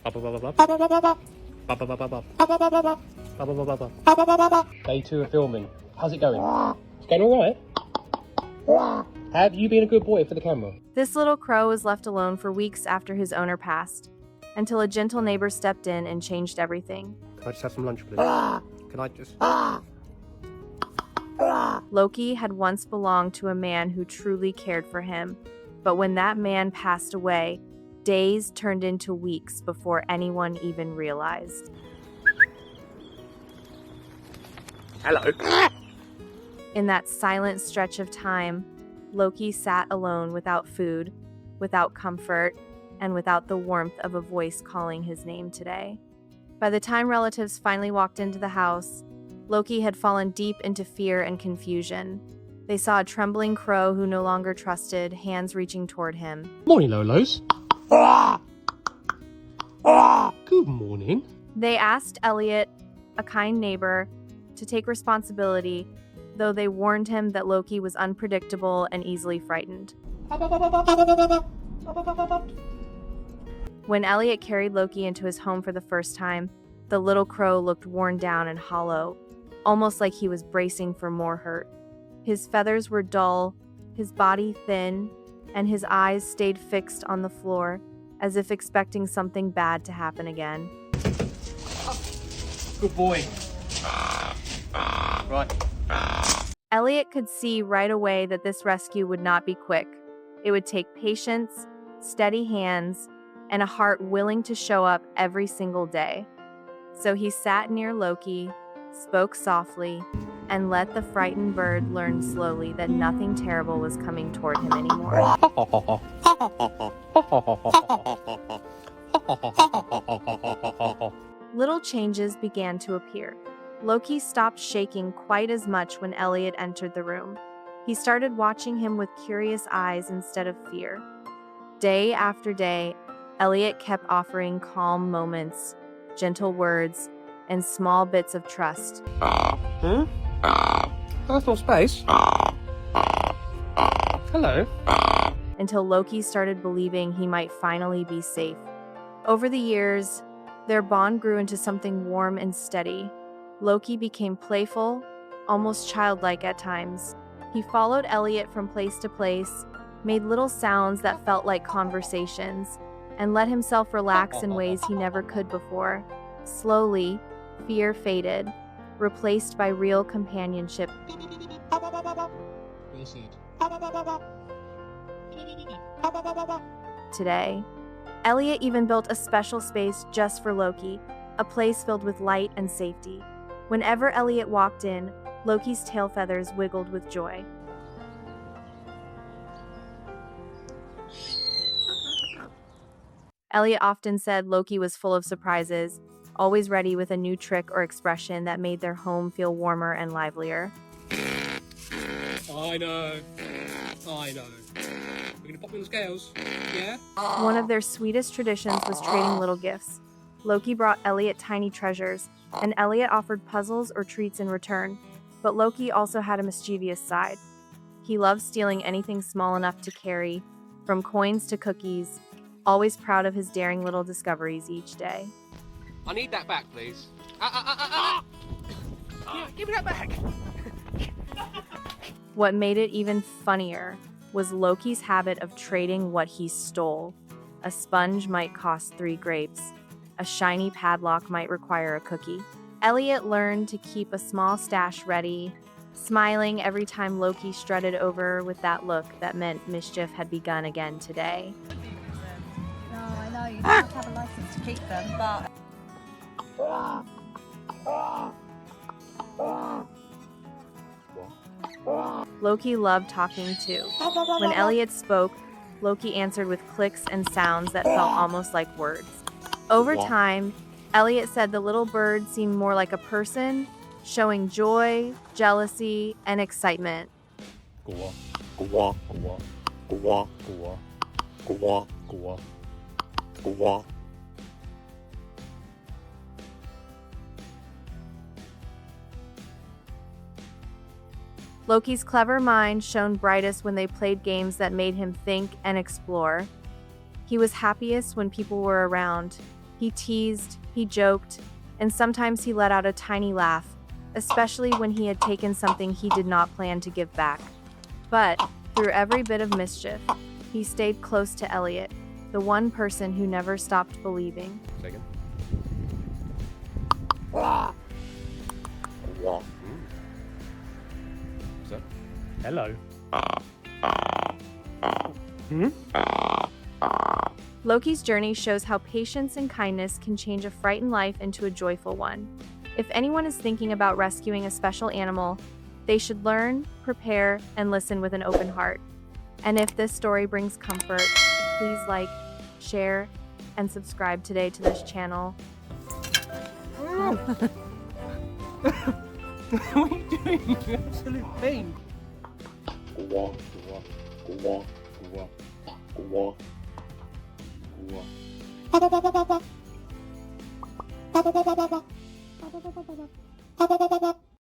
Day 2 of filming. How's it going? It's going alright? Have you been a good boy for the camera? This little crow was left alone for weeks after his owner passed, until a gentle neighbor stepped in and changed everything. Can I just have some lunch, please? Can I just... Loki had once belonged to a man who truly cared for him, but when that man passed away, days turned into weeks before anyone even realized. Hello. In that silent stretch of time, Loki sat alone without food, without comfort, and without the warmth of a voice calling his name today. By the time relatives finally walked into the house, Loki had fallen deep into fear and confusion. They saw a trembling crow who no longer trusted, hands reaching toward him. Morning, Lolos. Good morning. They asked Elliot, a kind neighbor, to take responsibility, though they warned him that Loki was unpredictable and easily frightened. When Elliot carried Loki into his home for the first time, the little crow looked worn down and hollow, almost like he was bracing for more hurt. His feathers were dull, his body thin, and his eyes stayed fixed on the floor, as if expecting something bad to happen again. Good boy. Right. Elliot could see right away that this rescue would not be quick. It would take patience, steady hands, and a heart willing to show up every single day. So he sat near Loki, spoke softly, and let the frightened bird learn slowly that nothing terrible was coming toward him anymore. Little changes began to appear. Loki stopped shaking quite as much when Elliot entered the room. He started watching him with curious eyes instead of fear. Day after day, Elliot kept offering calm moments, gentle words, and small bits of trust. Personal space? Hello? Until Loki started believing he might finally be safe. Over the years, their bond grew into something warm and steady. Loki became playful, almost childlike at times. He followed Elliot from place to place, made little sounds that felt like conversations, and let himself relax in ways he never could before. Slowly, fear faded, replaced by real companionship. Today, Elliot even built a special space just for Loki, a place filled with light and safety. Whenever Elliot walked in, Loki's tail feathers wiggled with joy. Elliot often said Loki was full of surprises, always ready with a new trick or expression that made their home feel warmer and livelier. I know. We're gonna pop me on the scales, yeah? One of their sweetest traditions was trading little gifts. Loki brought Elliot tiny treasures, and Elliot offered puzzles or treats in return. But Loki also had a mischievous side. He loved stealing anything small enough to carry, from coins to cookies, always proud of his daring little discoveries each day. I need that back, please. Give me that back! What made it even funnier was Loki's habit of trading what he stole. A sponge might cost 3 grapes. A shiny padlock might require a cookie. Elliot learned to keep a small stash ready, smiling every time Loki strutted over with that look that meant mischief had begun again today. No, I know, you don't have to have a license to keep them, but... Loki loved talking too. When Elliot spoke, Loki answered with clicks and sounds that felt almost like words. Over time, Elliot said the little bird seemed more like a person, showing joy, jealousy, and excitement. Loki's clever mind shone brightest when they played games that made him think and explore. He was happiest when people were around. He teased, he joked, and sometimes he let out a tiny laugh, especially when he had taken something he did not plan to give back. But, through every bit of mischief, he stayed close to Elliot, the one person who never stopped believing. Second. So, hello. Loki's journey shows how patience and kindness can change a frightened life into a joyful one. If anyone is thinking about rescuing a special animal, they should learn, prepare, and listen with an open heart. And if this story brings comfort, please like, share, and subscribe today to this channel. What are you doing? You absolute fiend.